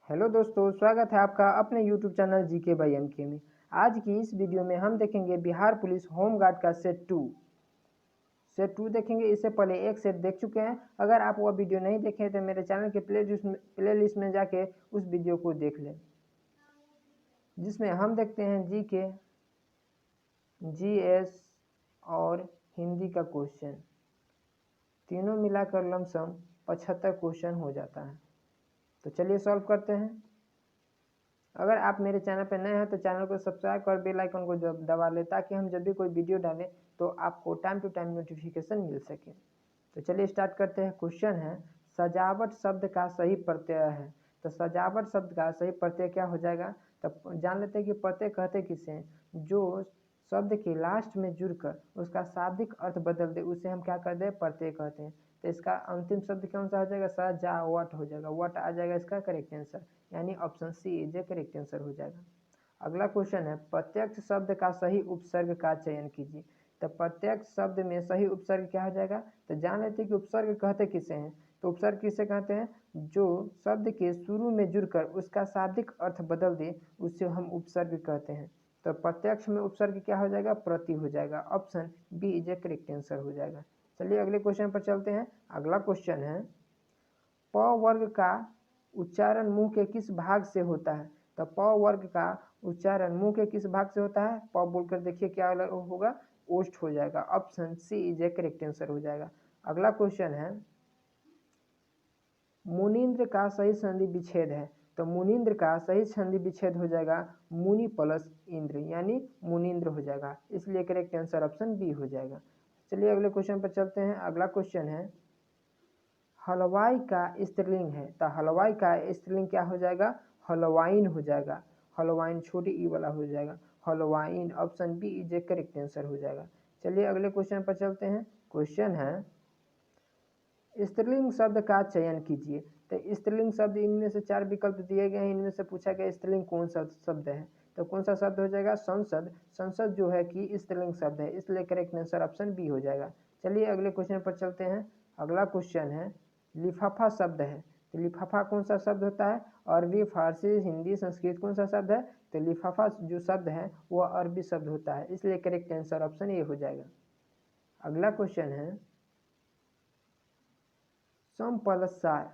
Hello दोस्तों, स्वागत है आपका अपने YouTube channel GK by MK में। आज की इस वीडियो में हम देखेंगे बिहार पुलिस होम गार्ड का सेट टू देखेंगे। इससे पहले एक सेट देख चुके हैं। अगर आप वह वीडियो नहीं देखे तो मेरे चैनल के प्लेलिस्ट में जाके उस वीडियो को देख लें, जिसमें हम देखते हैं जीके, जीएस और हिंदी का क्वेश्चन। तीनों मिलाकर लमसम 75 क्वेश्चन हो जाता है। तो चलिए सॉल्व करते हैं। अगर आप मेरे चैनल पर नए हैं तो चैनल को सब्सक्राइब कर बेल आइकन को दबा लें, ताकि हम जब भी कोई वीडियो डालें तो आपको टाइम टू टाइम नोटिफिकेशन मिल सके। तो चलिए स्टार्ट करते हैं। क्वेश्चन है, सजावट शब्द का सही प्रत्यय है। तो सजावट शब्द का सही प्रत्यय क्या हो जाएगा? तो जान लेते हैं कि प्रत्यय कहते किसे हैं। जो शब्द के लास्ट में जुड़कर उसका शाब्दिक अर्थ बदल दे उसे हम क्या कहते हैं? प्रत्यय कहते हैं। तो इसका अंतिम शब्द कौन सा हो जाएगा? सजावट हो जाएगा। वट आ जाएगा इसका करेक्ट आंसर, यानी option C is a correct answer हो जाएगा। अगला क्वेश्चन है, प्रत्यक्ष शब्द का सही उपसर्ग का चयन कीजिए। तो प्रत्यक्ष शब्द में सही उपसर्ग क्या हो जाएगा? तो जान लेते हैं कि उपसर्ग कहते किसे हैं। तो उपसर्ग किसे कहते हैं? जो शब्द के शुरू में जुड़कर उसका शाब्दिक अर्थ बदल दे उसे हम उपसर्ग कहते हैं। तो प्रत्यक्ष में उपसर्ग क्या हो जाएगा? प्रति हो जाएगा। Option B is a correct answer हो जाएगा। चलिए अगले क्वेश्चन पर चलते हैं। अगला क्वेश्चन है, प वर्ग का उच्चारण मुंह के किस भाग से होता है? तो प वर्ग का उच्चारण मुंह के किस भाग से होता है? प बोलकर देखिए क्या होगा? ओष्ठ हो जाएगा। Option C is a correct answer हो जाएगा। अगला क्वेश्चन है, मुनीन्द्र का सही संधि विच्छेद है। तो मुनीन्द्र का सही संधि विच्छेद हो जाएगा मुनि प्लस इंद्र, यानी मुनीन्द्र हो जाएगा। इसलिए करेक्ट आंसर ऑप्शन बी हो जाएगा। चलिए अगले क्वेश्चन पर चलते हैं। अगला क्वेश्चन है, हलवाई का स्त्रीलिंग है। तो हलवाई का स्त्रीलिंग क्या हो जाएगा? हलवाइन हो जाएगा। हलवाइन छोटी ई वाला हो जाएगा, हलवाइन। Option B is a correct answer हो जाएगा। चलिए अगले क्वेश्चन पर चलते हैं। क्वेश्चन है, स्त्रीलिंग शब्द का चयन कीजिए। तो स्त्रीलिंग शब्द, इनमें से 4 विकल्प दिए गए हैं, इनमें से पूछा गया स्त्रीलिंग कौन सा शब्द है। तो कौन सा शब्द हो जाएगा? संसद। संसद जो है कि स्त्रीलिंग शब्द है, इसलिए करेक्ट आंसर ऑप्शन बी हो जाएगा। चलिए अगले क्वेश्चन पर चलते हैं। अगला क्वेश्चन है, लिफाफा शब्द है। तो लिफाफा कौन सा शब्द होता है? अरबी, फारसी, हिंदी, संस्कृत कौन सा शब्द है? तो लिफाफा जो शब्द है वह अरबी शब्द होता है, इसलिए करेक्ट आंसर ऑप्शन ए हो जाएगा। अगला क्वेश्चन है, सम प्लस सार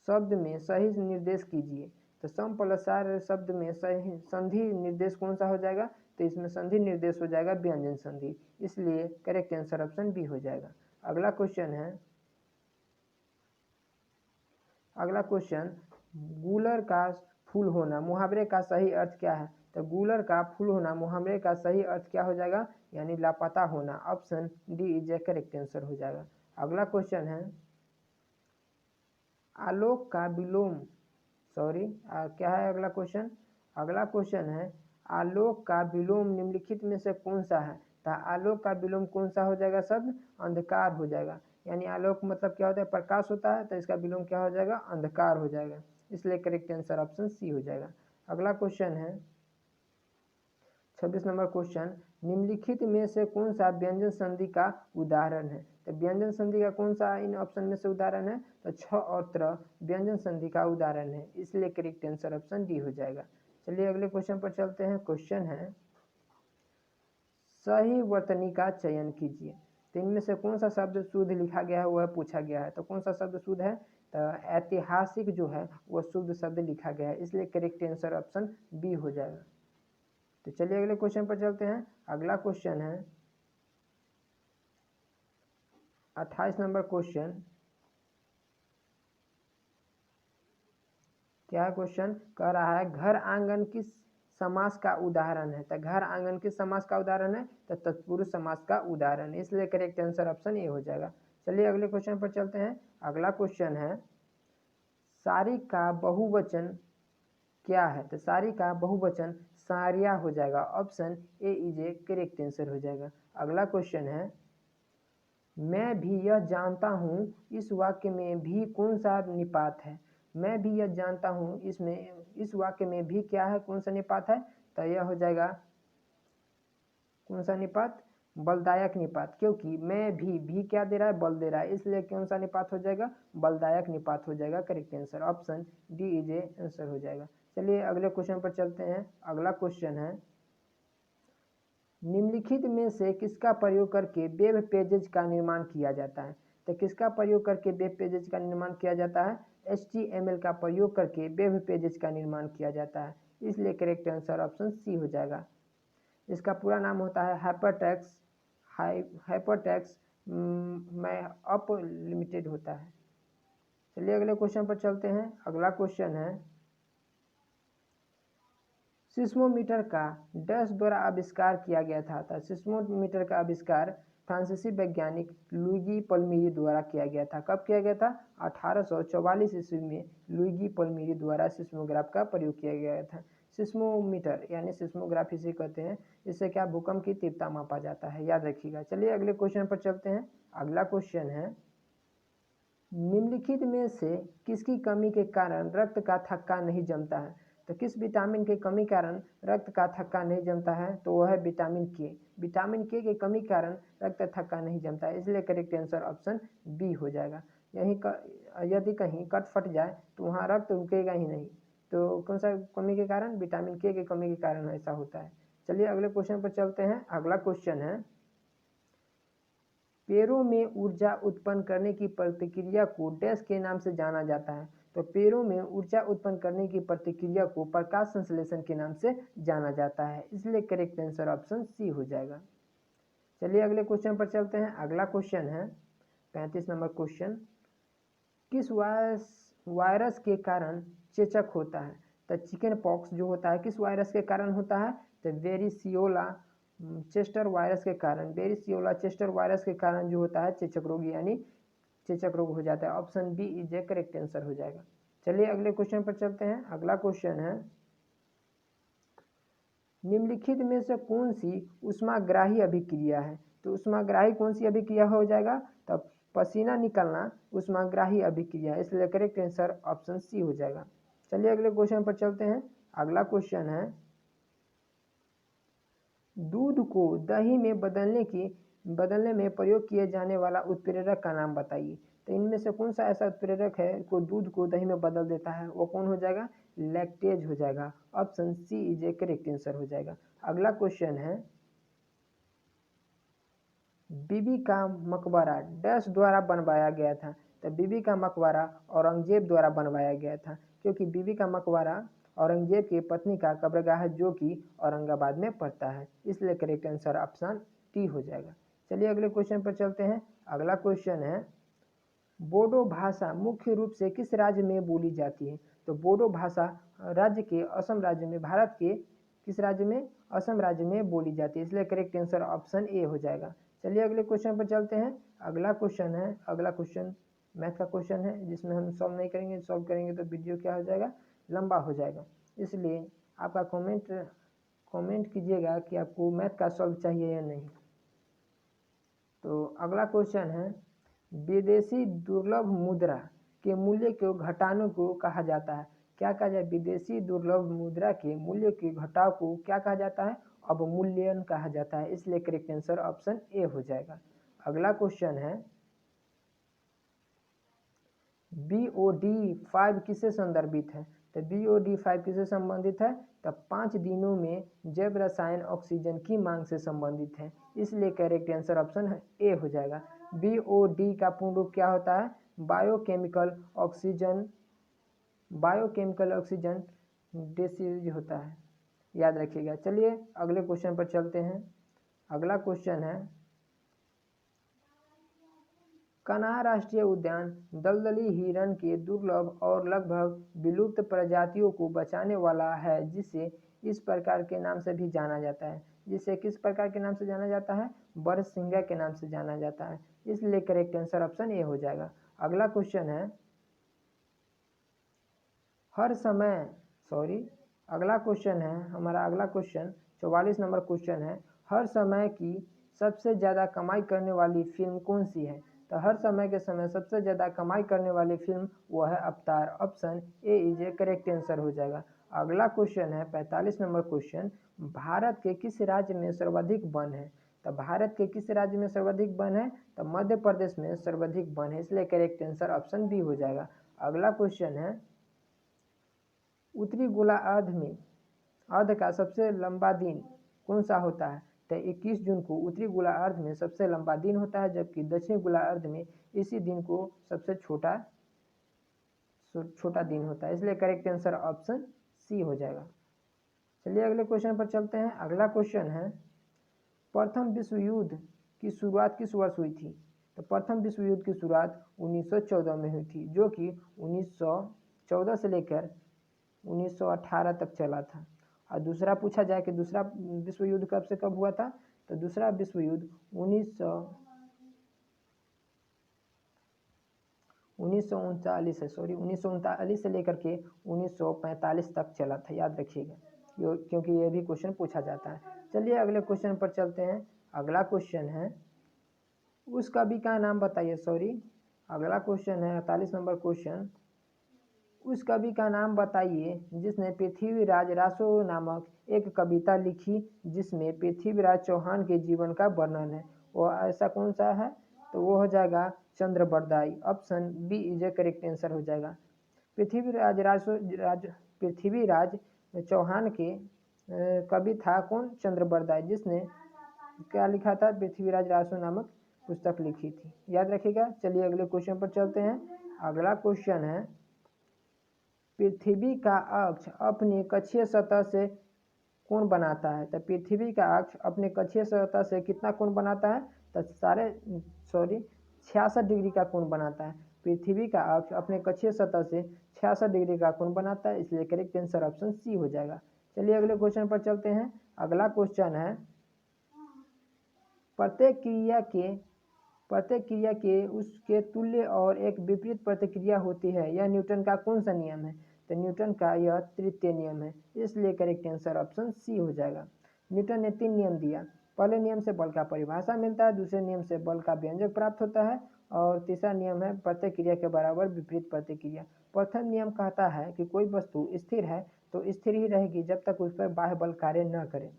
शब्द में सही निर्देश कीजिए। तो सम प्लस सार शब्द में सही संधि निर्देश कौन सा हो जाएगा? तो इसमें संधि निर्देश हो जाएगा व्यंजन संधि, इसलिए करेक्ट आंसर ऑप्शन बी हो जाएगा। अगला क्वेश्चन है, अगला क्वेश्चन, गूलर का फूल होना मुहावरे का सही अर्थ क्या है? तो गूलर का फूल होना मुहावरे का सही अर्थ क्या हो जाएगा? यानी लापता होना। Option D is a correct answer हो जाएगा। अगला क्वेश्चन है, आलोक का विलोम क्या है अगला क्वेश्चन? अगला क्वेश्चन है, आलोक का विलोम निम्नलिखित में से कौन सा है? तो आलोक का विलोम कौन सा हो जाएगा शब्द? अंधकार हो जाएगा। यानी आलोक मतलब क्या होता है? प्रकाश होता है, तो इसका विलोम क्या हो जाएगा? अंधकार हो जाएगा, इसलिए करेक्ट आंसर ऑप्शन सी हो जाएगा। अगला क्वेश्चन है 26 नंबर क्वेश्चन, निम्नलिखित में से कौन सा व्यंजन संधि का उदाहरण है? तो व्यंजन संधि का कौन सा इन ऑप्शन में से उदाहरण है? तो छ और त्र व्यंजन संधि का उदाहरण है, इसलिए करेक्ट आंसर ऑप्शन डी हो जाएगा। चलिए अगले क्वेश्चन पर चलते हैं। क्वेश्चन है, सही वर्तनी का चयन कीजिए। तो इनमें से कौन सा शब्द शुद्ध लिखा गया है वह पूछा गया है। तो कौन सा शब्द शुद्ध है? तो ऐतिहासिक जो है वह शुद्ध शब्द लिखा गया है, इसलिए करेक्ट आंसर ऑप्शन बी हो जाएगा। तो चलिए अगले क्वेश्चन पर चलते हैं। अगला क्वेश्चन है 28 नंबर क्वेश्चन। क्या है क्वेश्चन? कह रहा है, घर आंगन किस समास का उदाहरण है? तो घर आंगन किस समास का उदाहरण है? तो तत्पुरुष समास का उदाहरण है, इसलिए करेक्ट आंसर ऑप्शन ए हो जाएगा। चलिए अगले क्वेश्चन पर चलते हैं। अगला क्वेश्चन है, सारी का बहुवचन क्या है? तो सारी का बहुवचन सारिया हो जाएगा। Option A is a correct answer हो जाएगा। अगला क्वेश्चन है, मैं भी यह जानता हूँ इस वाक्य में भी कौन सा निपात है? मैं भी यह जानता हूँ, इसमें इस वाक्य में भी क्या है? कौन सा निपात है? तो यह हो जाएगा कौन सा निपात? बलदायक निपात, क्योंकि मैं भी क्या दे रहा है, बल दे रहा है, इसलिए कौन सा निपात हो जाएगा, बलदायक निपात हो जाएगा। Correct answer option D is A answer हो जाएगा। चलिए अगले क्वेश्चन पर चलते हैं। अगला क्वेश्चन है, निम्नलिखित में से किसका प्रयोग करके वेब पेजेज का निर्माण किया जाता है। तो किसका प्रयोग करके वेब पेजेज का निर्माण किया जाता है, HTML का प्रयोग करके वेब पेजेज का निर्माण किया जाता है, इसलिए करेक्ट आंसर ऑप्शन सी हो जाएगा। इसका पूरा नाम होता है हाइपरटेक्स्ट में अप लिमिटेड होता है। चलिए अगले क्वेश्चन पर चलते हैं। अगला क्वेश्चन है, सिस्मोमीटर का डैश द्वारा आविष्कार किया गया था। सिस्मोमीटर का आविष्कार फ्रांसीसी वैज्ञानिक लुइगी पल्मीरी द्वारा किया गया था। कब किया गया था, 1844 ईस्वी में लुइगी पल्मीरी द्वारा सिस्मोग्राफ का प्रयोग किया गया था। सिस्मोमीटर यानी सिस्मोग्राफ इसे कहते हैं, इससे क्या भूकंप की तीव्रता मापा जाता है, याद रखिएगा। चलिए अगले क्वेश्चन पर चलते हैं। अगला क्वेश्चन है, निम्नलिखित में से किसकी कमी के कारण रक्त का थक्का नहीं जमता है। तो किस विटामिन के कमी कारण रक्त का थक्का नहीं जमता है, तो वह है विटामिन के। विटामिन के की कमी कारण रक्त थक्का नहीं जमता है, इसलिए करेक्ट आंसर ऑप्शन बी हो जाएगा। यदि कहीं कट फट जाए तो वहाँ रक्त रुकेगा ही नहीं, तो कौन सा कमी के कारण, विटामिन के की कमी के कारण ऐसा होता है। चलिए अगले क्वेश्चन पर चलते हैं। अगला क्वेश्चन है, पेड़ों में ऊर्जा उत्पन्न करने की प्रतिक्रिया को डैश के नाम से जाना जाता है। तो पेड़ों में ऊर्जा उत्पन्न करने की प्रतिक्रिया को प्रकाश संश्लेषण के नाम से जाना जाता है, इसलिए करेक्ट आंसर ऑप्शन सी हो जाएगा। चलिए अगले क्वेश्चन पर चलते हैं। अगला क्वेश्चन है 35 नंबर क्वेश्चन, किस वायरस के कारण चेचक होता है। तो चिकन पॉक्स जो होता है किस वायरस के कारण होता है, तो वेरिसियोला चेस्टर वायरस के कारण, वेरिसियोला चेस्टर वायरस के कारण जो होता है चेचक रोग, यानी चेचक रोग हो जाता है। Option B is a correct answer हो जाएगा। चलिए अगले क्वेश्चन पर चलते हैं। अगला क्वेश्चन है, निम्नलिखित में से कौन सी ऊष्माग्राही अभिक्रिया है। तो ऊष्माग्राही कौन सी अभिक्रिया हो जाएगा, तो पसीना निकलना ऊष्माग्राही अभिक्रिया, इसलिए करेक्ट आंसर ऑप्शन सी हो जाएगा। चलिए अगले क्वेश्चन पर चलते हैं। अगला क्वेश्चन है, दूध को दही में बदलने में प्रयोग किए जाने वाला उत्प्रेरक का नाम बताइए। तो इनमें से कौन सा ऐसा उत्प्रेरक है को दूध को दही में बदल देता है, वो कौन हो जाएगा, लैक्टेज हो जाएगा। Option C is a correct answer हो जाएगा। अगला क्वेश्चन है, बीबी का मकबरा डैश द्वारा बनवाया गया था। तो बीबी का मकबरा औरंगजेब द्वारा बनवाया गया था, क्योंकि बीबी का मकबरा औरंगजेब की पत्नी का कब्रगाह है, जो कि औरंगाबाद में पड़ता है, इसलिए करेक्ट आंसर ऑप्शन टी हो जाएगा। चलिए अगले क्वेश्चन पर चलते हैं। अगला क्वेश्चन है, बोडो भाषा मुख्य रूप से किस राज्य में बोली जाती है। तो बोडो भाषा राज्य के असम राज्य में, भारत के किस राज्य में, असम राज्य में बोली जाती है, इसलिए करेक्ट आंसर ऑप्शन ए हो जाएगा। चलिए अगले क्वेश्चन पर चलते हैं। अगला क्वेश्चन मैथ का क्वेश्चन है, जिसमें हम सॉल्व नहीं करेंगे, सॉल्व करेंगे तो वीडियो क्या हो जाएगा, लंबा हो जाएगा, इसलिए आपका कमेंट कीजिएगा कि आपको मैथ का सॉल्व चाहिए या नहीं। तो अगला क्वेश्चन है, विदेशी दुर्लभ मुद्रा के मूल्य को घटाने को कहा जाता है। क्या कहा जाए, विदेशी दुर्लभ मुद्रा के मूल्य के घटाव को क्या कहा जाता है, अवमूल्यन कहा जाता है, इसलिए करेक्ट आंसर ऑप्शन ए हो जाएगा। अगला क्वेश्चन है, BOD 5 किससे संदर्भित है। तो BOD 5 किससे संबंधित है, तो 5 दिनों में जैव रसायन ऑक्सीजन की मांग से संबंधित है, इसलिए करेक्ट आंसर ऑप्शन ए हो जाएगा। BOD का पूर्ण रूप क्या होता है, बायोकेमिकल ऑक्सीजन डिसीज होता है, याद रखिएगा। चलिए अगले क्वेश्चन पर चलते हैं। अगला क्वेश्चन है, कान्हा राष्ट्रीय उद्यान दलदली हिरण के दुर्लभ और लगभग विलुप्त प्रजातियों को बचाने वाला है, जिसे इस प्रकार के नाम से भी जाना जाता है। जिसे किस प्रकार के नाम से जाना जाता है, बरसिंगा के नाम से जाना जाता है, इसलिए करेक्ट आंसर ऑप्शन ए हो जाएगा। अगला क्वेश्चन है, अगला क्वेश्चन है हमारा, अगला क्वेश्चन 44 नंबर क्वेश्चन है, हर समय की सबसे ज़्यादा कमाई करने वाली फिल्म कौन सी है। तो हर समय के समय सबसे ज़्यादा कमाई करने वाली फिल्म वो है अवतार, option A is a correct answer हो जाएगा। अगला क्वेश्चन है 45 नंबर क्वेश्चन, भारत के किस राज्य में सर्वाधिक वन है। तो भारत के किस राज्य में सर्वाधिक वन है? तो मध्य प्रदेश में सर्वाधिक वन है, इसलिए करेक्ट आंसर ऑप्शन बी हो जाएगा। अगला क्वेश्चन है, उत्तरी गोलार्ध में अर्ध का सबसे लंबा दिन कौन सा होता है? तो 21 जून को उत्तरी गोलार्ध में सबसे लंबा दिन होता है, जबकि दक्षिणी गोलार्ध में इसी दिन को सबसे छोटा दिन होता है, इसलिए करेक्ट आंसर ऑप्शन सी हो जाएगा। चलिए अगले क्वेश्चन पर चलते हैं। अगला क्वेश्चन है, प्रथम विश्व युद्ध की शुरुआत किस वर्ष हुई थी? तो प्रथम विश्व युद्ध की शुरुआत 1914 में हुई थी, जो कि 1914 से लेकर 1918 तक चला था। और दूसरा पूछा जाए कि दूसरा विश्व युद्ध कब से कब हुआ था? तो दूसरा विश्व युद्ध 1939 से लेकर के 1945 तक चला था, याद रखिएगा, क्योंकि ये भी क्वेश्चन पूछा जाता है। चलिए अगले क्वेश्चन पर चलते हैं। अगला क्वेश्चन है, उस कवि का नाम बताइए। अगला क्वेश्चन है 48 नंबर क्वेश्चन, उस कवि का नाम बताइए जिसने पृथ्वीराज रासो नामक एक कविता लिखी जिसमें पृथ्वीराज चौहान के जीवन का वर्णन है। वो ऐसा कौन सा है? तो वो हो जाएगा Chandbardai. Option B is a correct answer हो जाएगा। पृथ्वीराज चौहान के कवि था कौन? चंद्रबरदाई, जिसने क्या लिखा था? पृथ्वीराज रासो नामक पुस्तक लिखी थी, याद रखिएगा। चलिए अगले क्वेश्चन पर चलते हैं। अगला क्वेश्चन है, पृथ्वी का अक्ष अपनी कक्षीय सतह से कोण बनाता है? तो पृथ्वी का अक्ष अपने कक्षीय सतह से कितना कोण बनाता है? तो 66 डिग्री का कोण बनाता है। पृथ्वी का अक्ष अपने कक्षीय सतह से 66 डिग्री का कोण बनाता है, इसलिए करेक्ट आंसर ऑप्शन सी हो जाएगा। चलिए अगले क्वेश्चन पर चलते हैं। अगला क्वेश्चन है, प्रत्येक क्रिया के उसके तुल्य और एक विपरीत प्रतिक्रिया होती है, यह न्यूटन का कौन सा नियम है? तो न्यूटन का यह तृतीय नियम है, इसलिए करेक्ट आंसर ऑप्शन सी हो जाएगा। न्यूटन ने 3 नियम दिया। पहले नियम से बल का परिभाषा मिलता है, दूसरे नियम से बल का व्यंजक प्राप्त होता है, और तीसरा नियम है प्रत्येक क्रिया के बराबर विपरीत प्रतिक्रिया। प्रथम नियम कहता है कि कोई वस्तु स्थिर है तो स्थिर ही रहेगी जब तक उस पर बाह्य बल कार्य न करे,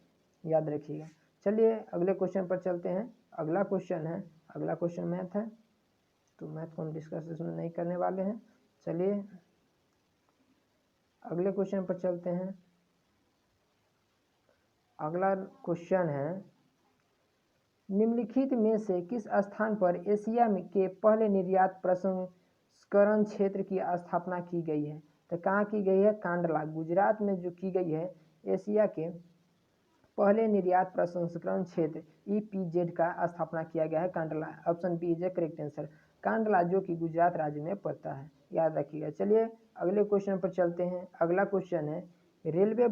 याद रखिएगा। चलिए अगले क्वेश्चन पर चलते हैं। अगला क्वेश्चन मैथ है, तो मैथ को हम डिस्कस इसमें नहीं करने वाले हैं। चलिए अगले क्वेश्चन पर चलते हैं। अगला क्वेश्चन है, निम्नलिखित में से किस स्थान पर एशिया के पहले निर्यात प्रसंस्करण क्षेत्र की स्थापना की गई है? तो कहाँ की गई है? कांडला, गुजरात में जो की गई है एशिया के पहले निर्यात प्रसंस्करण क्षेत्र EPZ का स्थापना किया गया है Kandla. Option B is a correct answer. Kandla जो कि गुजरात राज्य में पड़ता है, याद रखिएगा। चलिए अगले क्वेश्चन पर चलते हैं। अगला क्वेश्चन है, रेलवे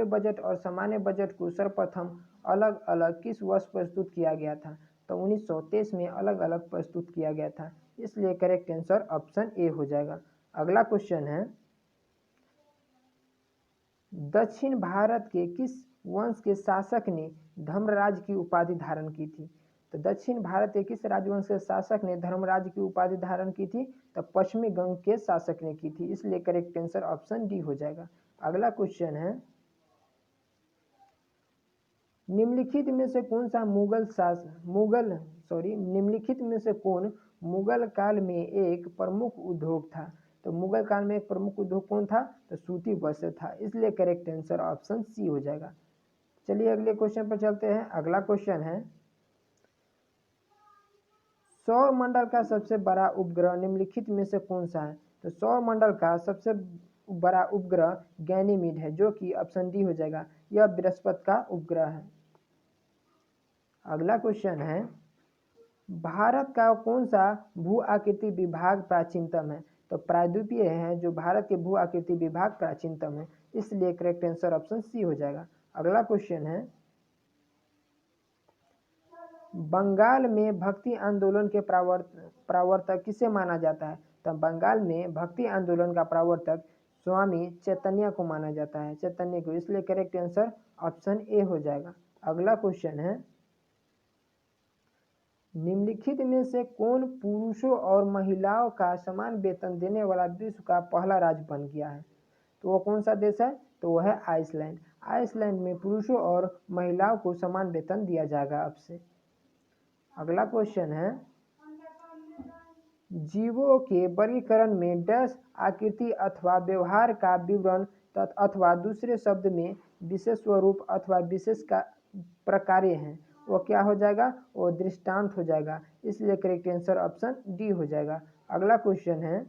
बजट और सामान्य बजट को सर्वप्रथम अलग अलग किस वर्ष प्रस्तुत किया गया था? तो 1923 में अलग अलग प्रस्तुत किया गया था, इसलिए करेक्ट आंसर ऑप्शन ए हो जाएगा। अगला क्वेश्चन है, दक्षिण भारत के किस वंश के शासक ने धर्मराज की उपाधि धारण की थी? तो दक्षिण भारत के किस राजवंश के शासक ने धर्मराज की उपाधि धारण की थी? तो पश्चिमी गंग के शासक ने की थी, इसलिए करेक्ट आंसर ऑप्शन डी हो जाएगा। अगला क्वेश्चन है, निम्नलिखित में से कौन मुगल काल में एक प्रमुख उद्योग था? तो मुगल काल में एक प्रमुख उद्योग कौन था? तो सूती वस्त्र था, इसलिए करेक्ट आंसर ऑप्शन सी हो जाएगा। चलिए अगले क्वेश्चन पर चलते हैं। अगला क्वेश्चन है, सौर मंडल का सबसे बड़ा उपग्रह निम्नलिखित में से कौन सा है? तो सौर मंडल का सबसे बड़ा उपग्रह गैनीमीड है, जो कि ऑप्शन डी हो जाएगा, यह बृहस्पति का उपग्रह है। अगला क्वेश्चन है, भारत का कौन सा भू आकृति विभाग प्राचीनतम है? तो प्रायद्वीपीय है जो भारत के भू आकृति विभाग प्राचीनतम है, इसलिए करेक्ट आंसर ऑप्शन सी हो जाएगा। अगला क्वेश्चन है, बंगाल में भक्ति आंदोलन के प्रवर्तक किसे माना जाता है? तो बंगाल में भक्ति आंदोलन का प्रवर्तक स्वामी चैतन्य को माना जाता है, इसलिए करेक्ट आंसर ऑप्शन ए हो जाएगा। अगला क्वेश्चन है, निम्नलिखित में से कौन पुरुषों और महिलाओं का समान वेतन देने वाला विश्व का पहला राज्य बन गया है? तो तो वो कौन सा देश है? तो वो है आइसलैंड। आइसलैंड में पुरुषों और महिलाओं को समान वेतन दिया जाएगा अब से। अगला क्वेश्चन है, जीवों के वर्गीकरण में डैश आकृति अथवा व्यवहार का विवरण अथवा दूसरे शब्द में विशेष स्वरूप अथवा विशेष का प्रकार्य है, वो क्या हो जाएगा? वो दृष्टांत हो जाएगा। इसलिए करेक्ट आंसर ऑप्शन डी हो जाएगा। अगला क्वेश्चन है,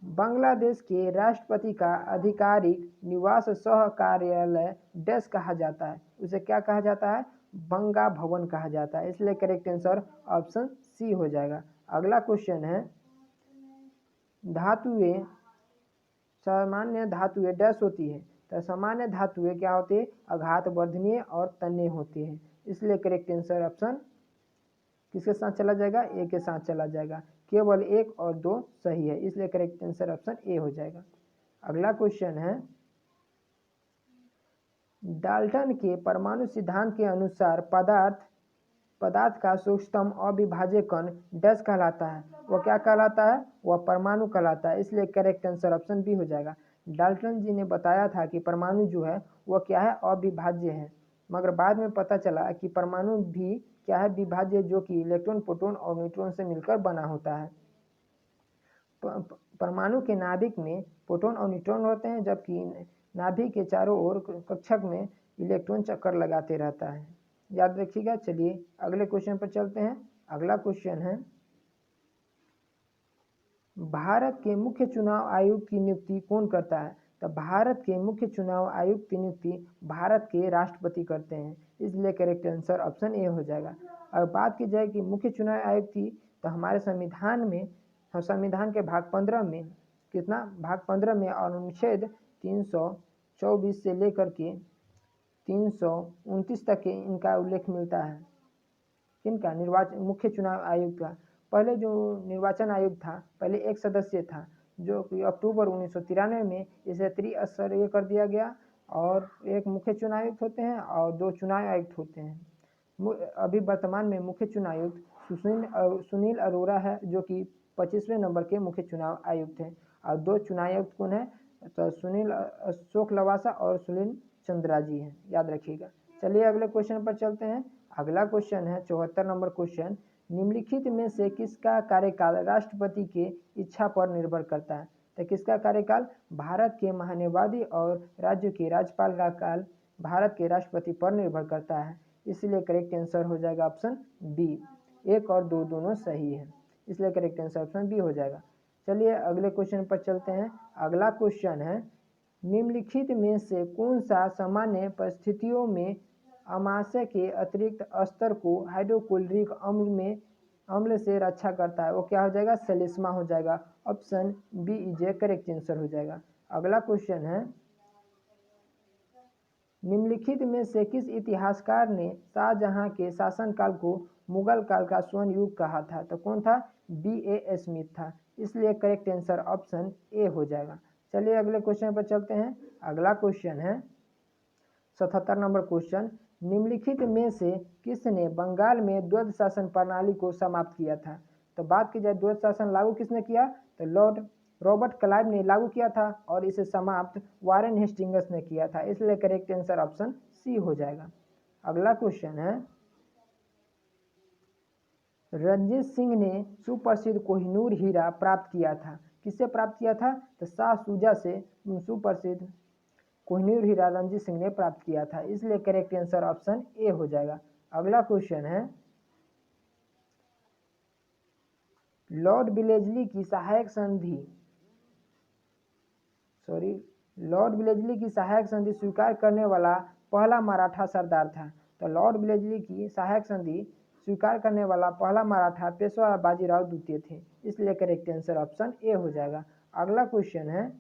बांग्लादेश के राष्ट्रपति का आधिकारिक निवास सह कार्यालय डैश कहा जाता है, उसे क्या कहा जाता है? बंगा भवन कहा जाता है। इसलिए करेक्ट आंसर ऑप्शन सी हो जाएगा। अगला क्वेश्चन है, धातुएं सामान्य धातुएं डैश होती है, तो सामान्य धातुएं क्या होती है? आघात वर्धनीय और तन्य होती है। इसलिए करेक्ट आंसर ऑप्शन किसके साथ चला जाएगा? ए के साथ चला जाएगा। केवल 1 और 2 सही है, इसलिए करेक्ट आंसर ऑप्शन ए हो जाएगा। अगला क्वेश्चन है, डाल्टन के परमाणु सिद्धांत के अनुसार पदार्थ का सूक्ष्मतम अविभाज्य कण डैश कहलाता है, वो क्या कहलाता है? वह परमाणु कहलाता है। इसलिए करेक्ट आंसर ऑप्शन बी हो जाएगा। डाल्टन जी ने बताया था कि परमाणु जो है वह क्या है? अविभाज्य है, मगर बाद में पता चला कि परमाणु भी क्या है? विभाज्य, जो कि इलेक्ट्रॉन, प्रोटॉन और न्यूट्रॉन से मिलकर बना होता है। परमाणु के नाभिक में प्रोटॉन और न्यूट्रॉन होते हैं, जबकि नाभिक के चारों ओर कक्षक में इलेक्ट्रॉन चक्कर लगाते रहता है, याद रखिएगा। चलिए अगले क्वेश्चन पर चलते हैं। अगला क्वेश्चन है, भारत के मुख्य चुनाव आयुक्त की नियुक्ति कौन करता है? तो भारत के मुख्य चुनाव आयुक्त की नियुक्ति भारत के राष्ट्रपति करते हैं। इसलिए करेक्ट आंसर ऑप्शन ए हो जाएगा। अब बात की जाए कि मुख्य चुनाव आयुक्त की, तो हमारे संविधान में, संविधान के भाग 15 में कितना? भाग 15 में अनुच्छेद 324 से लेकर के 329 तक के इनका उल्लेख मिलता है। किनका? मुख्य चुनाव आयुक्त का। पहले जो निर्वाचन आयोग था, पहले एक सदस्य था, जो कि अक्टूबर 1993 में इसे त्रिस्तरीय कर दिया गया, और एक मुख्य चुनाव आयुक्त होते हैं और 2 चुनाव आयुक्त होते हैं। अभी वर्तमान में मुख्य चुनाव आयुक्त सुनील अरोड़ा है, जो कि 25वें नंबर के मुख्य चुनाव आयुक्त हैं। और 2 चुनाव आयुक्त कौन है? तो सुनील अशोक लवासा और सुनील चंद्रा जी हैं, याद रखिएगा। चलिए अगले क्वेश्चन पर चलते हैं। अगला क्वेश्चन है 74 नंबर क्वेश्चन, निम्नलिखित में से किसका कार्यकाल राष्ट्रपति के इच्छा पर निर्भर करता है? तो किसका कार्यकाल? भारत के महान्यायवादी और राज्य के राज्यपाल का काल भारत के राष्ट्रपति पर निर्भर करता है। इसलिए करेक्ट आंसर हो जाएगा ऑप्शन बी। 1 और 2 दोनों सही है, इसलिए करेक्ट आंसर ऑप्शन बी हो जाएगा। चलिए अगले क्वेश्चन पर चलते हैं। अगला क्वेश्चन है, निम्नलिखित में से कौन सा सामान्य परिस्थितियों में अमाशय के अतिरिक्त स्तर को हाइड्रोक्लोरिक अम्ल से रक्षा करता है? वो क्या हो जाएगा? सेलिस्मा हो जाएगा। Option B is a correct answer हो जाएगा। अगला क्वेश्चन है, निम्नलिखित में से किस इतिहासकार ने शाहजहां के शासनकाल को मुगल काल का स्वर्ण युग कहा था? तो कौन था? B.A. स्मिथ था। इसलिए करेक्ट आंसर ऑप्शन ए हो जाएगा। चलिए अगले क्वेश्चन पर चलते हैं। अगला क्वेश्चन है 77 नंबर क्वेश्चन, निम्नलिखित में से किसने बंगाल में द्वैध शासन प्रणाली को समाप्त किया था? तो बात की जाए द्वैध शासन लागू किसने किया? तो लॉर्ड रॉबर्ट क्लाइव ने लागू किया था, और इसे समाप्त वारेन हेस्टिंग्स ने किया था। इसलिए करेक्ट आंसर ऑप्शन सी हो जाएगा। अगला क्वेश्चन है, रणजीत सिंह ने सुप्रसिद्ध कोहिनूर हीरा प्राप्त किया था, किससे प्राप्त किया था? तो शाह शुजा से सुप्रसिद्ध कोहिनूर हीरा रणजीत सिंह ने प्राप्त किया था। इसलिए करेक्ट आंसर ऑप्शन ए हो जाएगा। अगला क्वेश्चन है, लॉर्ड विलेजली की सहायक संधि स्वीकार करने वाला पहला मराठा सरदार था। तो लॉर्ड विलेजली की सहायक संधि स्वीकार करने वाला पहला मराठा पेशवा बाजीराव द्वितीय थे। इसलिए करेक्ट आंसर ऑप्शन ए हो जाएगा। अगला क्वेश्चन है,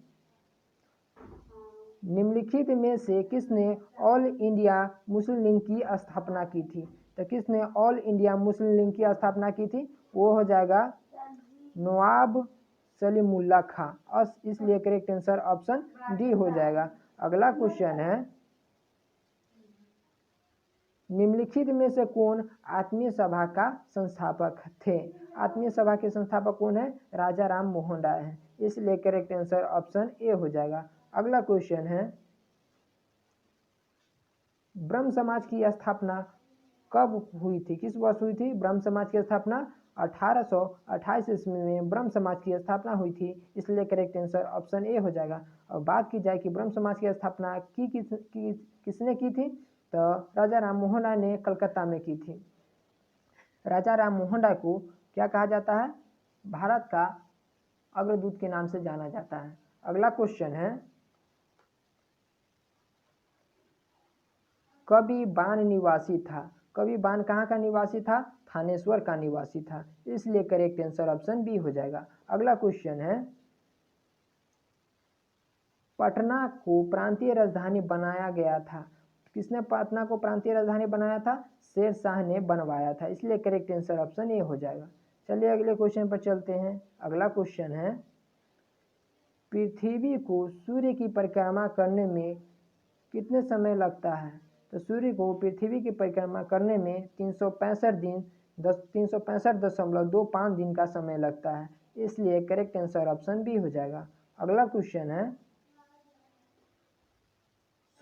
निम्नलिखित में से किसने ऑल इंडिया मुस्लिम लीग की स्थापना की थी? तो किसने ऑल इंडिया मुस्लिम लीग की स्थापना की थी? वो हो जाएगा नवाब सलीमुल्लाह खां। इसलिए करेक्ट आंसर ऑप्शन डी हो जाएगा। अगला क्वेश्चन है, निम्नलिखित में से कौन आत्मीय सभा का संस्थापक थे? आत्मीय सभा के संस्थापक कौन है? राजा राम मोहन राय हैं। इसलिए करेक्ट आंसर ऑप्शन ए हो जाएगा। अगला क्वेश्चन है, ब्रह्म समाज की स्थापना कब हुई थी? किस वर्ष हुई थी ब्रह्म समाज की स्थापना? 1828 ईस्वी में ब्रह्म समाज की स्थापना हुई थी। इसलिए करेक्ट आंसर ऑप्शन ए हो जाएगा। और बात की जाए कि ब्रह्म समाज की स्थापना किसने की थी, तो राजा राम मोहन राय ने कलकत्ता में की थी। राजा राम मोहन राय को क्या कहा जाता है? भारत का अग्रदूत के नाम से जाना जाता है। अगला क्वेश्चन है, कवि बान निवासी था। कवि बान कहाँ का निवासी था? थानेश्वर का निवासी था। इसलिए करेक्ट आंसर ऑप्शन बी हो जाएगा। अगला क्वेश्चन है, पटना को प्रांतीय राजधानी बनाया गया था। किसने पटना को प्रांतीय राजधानी बनाया था? शेर शाह ने बनवाया था। इसलिए करेक्ट आंसर ऑप्शन ए हो जाएगा। चलिए अगले क्वेश्चन पर चलते हैं। अगला क्वेश्चन है, पृथ्वी को सूर्य की परिक्रमा करने में कितने समय लगता है? तो सूर्य को पृथ्वी की परिक्रमा करने में 365.25 दिन का समय लगता है। इसलिए करेक्ट आंसर ऑप्शन बी हो जाएगा। अगला क्वेश्चन है,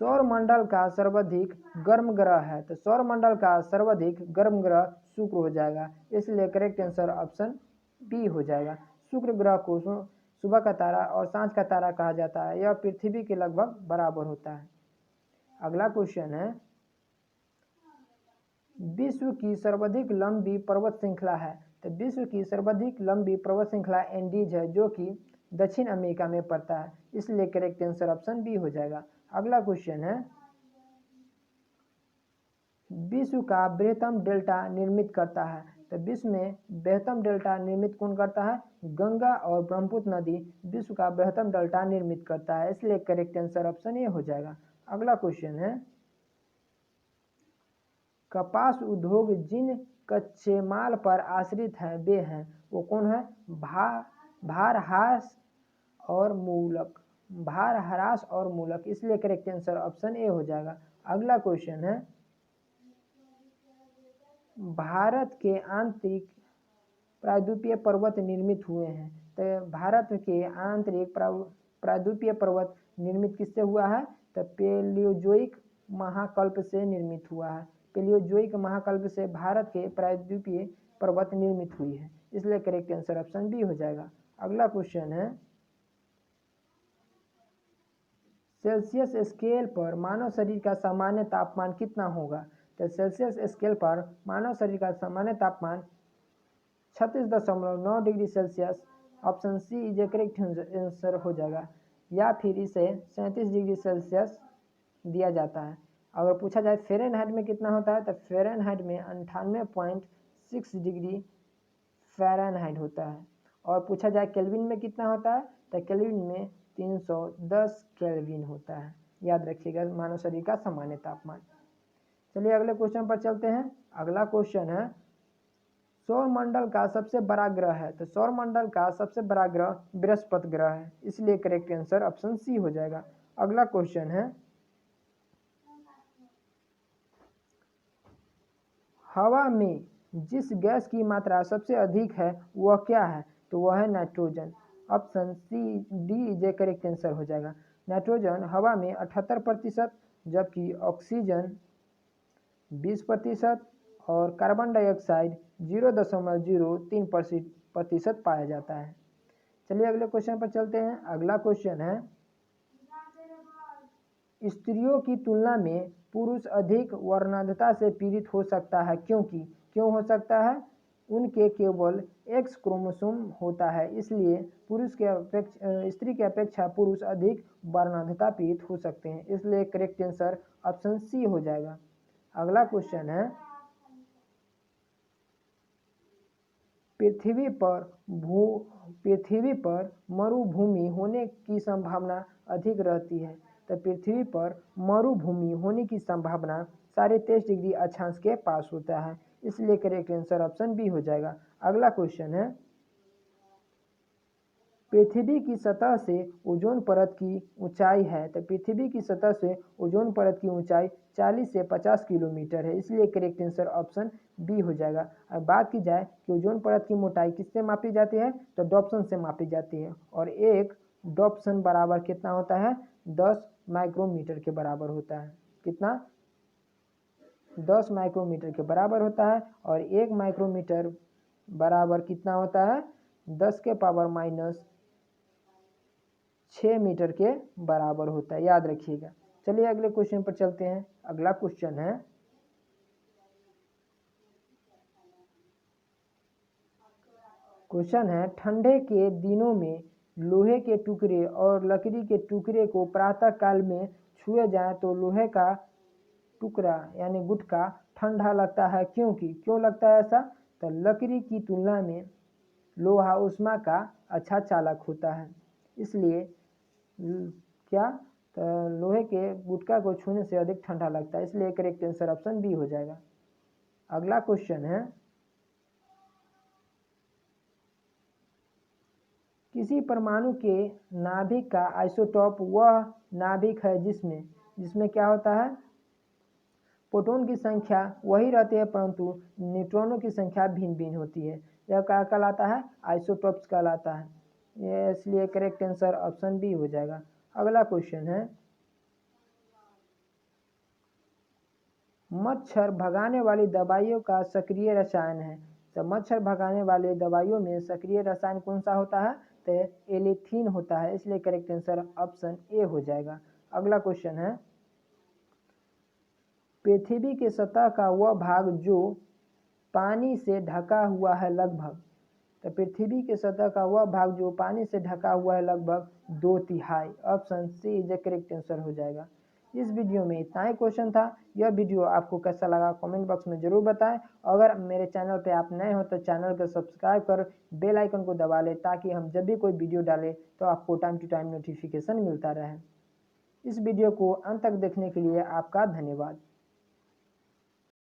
सौर मंडल का सर्वाधिक गर्म ग्रह है। तो सौर मंडल का सर्वाधिक गर्म ग्रह शुक्र हो जाएगा। इसलिए करेक्ट आंसर ऑप्शन बी हो जाएगा। शुक्र ग्रह को सुबह का तारा और सांझ का तारा कहा जाता है। यह पृथ्वी के लगभग बराबर होता है। अगला क्वेश्चन है, विश्व की सर्वाधिक लंबी पर्वत श्रृंखला है। तो विश्व की सर्वाधिक लंबी पर्वत श्रृंखला एंडीज है, जो कि दक्षिण अमेरिका में पड़ता है। इसलिए करेक्ट आंसर ऑप्शन बी हो जाएगा। अगला क्वेश्चन है, विश्व का बृहत्तम डेल्टा निर्मित करता है। तो विश्व में बृहत्तम डेल्टा निर्मित कौन करता है? गंगा और ब्रह्मपुत्र नदी विश्व का बृहत्तम डेल्टा निर्मित करता है। इसलिए करेक्ट आंसर ऑप्शन ए हो जाएगा। अगला क्वेश्चन है, कपास उद्योग जिन कच्चे माल पर आश्रित है वे हैं, वो कौन है? भारहास और मूलक। भारहास और मूलक। इसलिए करेक्ट आंसर ऑप्शन ए हो जाएगा। अगला क्वेश्चन है, भारत के आंतरिक प्रायद्वीपीय पर्वत निर्मित हुए हैं। तो भारत के आंतरिक प्रायद्वीपीय पर्वत निर्मित किससे हुआ है? तो पेलियोजोइक महाकल्प से निर्मित हुआ है। पेलियोजोइक महाकल्प से भारत के प्रायद्वीपीय पर्वत निर्मित हुई है। इसलिए करेक्ट आंसर ऑप्शन बी हो जाएगा। अगला क्वेश्चन है, सेल्सियस स्केल पर मानव शरीर का सामान्य तापमान कितना होगा? तो सेल्सियस स्केल पर मानव शरीर का सामान्य तापमान 36.9 degree Celsius option C is a correct answer हो जाएगा। या फिर इसे 37 डिग्री सेल्सियस दिया जाता है। अगर पूछा जाए फ़ारेनहाइट में कितना होता है, तो फ़ारेनहाइट में 98.6 डिग्री फ़ारेनहाइट होता है। और पूछा जाए केल्विन में कितना होता है, तो केल्विन में 310 केल्विन होता है। याद रखिएगा मानव शरीर का सामान्य तापमान। चलिए अगले क्वेश्चन पर चलते हैं। अगला क्वेश्चन है, सौर मंडल का सबसे बड़ा ग्रह है। तो सौर मंडल का सबसे बड़ा ग्रह बृहस्पति ग्रह है। इसलिए करेक्ट आंसर ऑप्शन सी हो जाएगा। अगला क्वेश्चन है, हवा में जिस गैस की मात्रा सबसे अधिक है वह क्या है? तो वह है nitrogen. Option C D is a correct answer हो जाएगा। नाइट्रोजन हवा में 78%, जबकि ऑक्सीजन 20% और कार्बन डाइऑक्साइड 0.03% पाया जाता है। चलिए अगले क्वेश्चन पर चलते हैं। अगला क्वेश्चन है, स्त्रियों की तुलना में पुरुष अधिक वर्णांधता से पीड़ित हो सकता है, क्यों हो सकता है? उनके केवल एक्स क्रोमोसोम होता है। इसलिए स्त्री की अपेक्षा पुरुष अधिक वर्णांधता पीड़ित हो सकते हैं। इसलिए करेक्ट आंसर ऑप्शन सी हो जाएगा। अगला क्वेश्चन है, पृथ्वी पर मरुभूमि होने की संभावना अधिक रहती है। तो पृथ्वी पर मरुभूमि होने की संभावना 23.5 डिग्री अक्षांश के पास होता है। इसलिए करेक्ट आंसर ऑप्शन बी हो जाएगा। अगला क्वेश्चन है, पृथ्वी की सतह से ओजोन परत की ऊंचाई है, तो पृथ्वी की सतह से ओजोन परत की ऊंचाई 40 से 50 किलोमीटर है, इसलिए करेक्ट आंसर ऑप्शन बी हो जाएगा। अब बात की जाए कि ओजोन परत की मोटाई किससे मापी जाती है, तो डॉप्सन से मापी जाती है, और एक डॉप्सन बराबर कितना होता है, 10 माइक्रोमीटर के बराबर होता है। कितना, 10 माइक्रोमीटर के बराबर होता है, और 1 माइक्रोमीटर बराबर कितना होता है, 10 के पावर -6 मीटर के बराबर होता है, याद रखिएगा। चलिए अगले क्वेश्चन पर चलते हैं। अगला क्वेश्चन है ठंडे के दिनों में लोहे के टुकड़े और लकड़ी के टुकड़े को प्रातः काल में छुए जाए तो लोहे का टुकड़ा यानी गुटका ठंडा लगता है, क्योंकि क्यों लगता है ऐसा, तो लकड़ी की तुलना में लोहा उष्मा का अच्छा चालक होता है, इसलिए क्या, तो लोहे के गुटका को छूने से अधिक ठंडा लगता है, इसलिए करेक्ट आंसर ऑप्शन बी हो जाएगा। अगला क्वेश्चन है, किसी परमाणु के नाभिक का आइसोटॉप वह नाभिक है जिसमें क्या होता है, प्रोटॉन की संख्या वही रहती है परंतु न्यूट्रॉनों की संख्या भिन्न भिन्न होती है, यह क्या कहलाता है, आइसोटॉप्स कहलाता है, ये इसलिए करेक्ट आंसर ऑप्शन बी हो जाएगा। अगला क्वेश्चन है, मच्छर भगाने वाली दवाइयों का सक्रिय रसायन है, तो मच्छर भगाने वाले दवाइयों में सक्रिय रसायन कौन सा होता है, तो एलिथीन होता है, इसलिए करेक्ट आंसर ऑप्शन ए हो जाएगा। अगला क्वेश्चन है, पृथ्वी के सतह का वह भाग जो पानी से ढका हुआ है लगभग, तो पृथ्वी के सतह का वह भाग जो पानी से ढका हुआ है लगभग 2/3, option C is correct answer हो जाएगा। इस वीडियो में इतना ही क्वेश्चन था। यह वीडियो आपको कैसा लगा कमेंट बॉक्स में जरूर बताएं। अगर मेरे चैनल पे आप नए हो तो चैनल को सब्सक्राइब कर बेल आइकन को दबा लें, ताकि हम जब भी कोई वीडियो डालें तो आपको टाइम टू टाइम नोटिफिकेशन मिलता रहे। इस वीडियो को अंत तक देखने के लिए आपका धन्यवाद।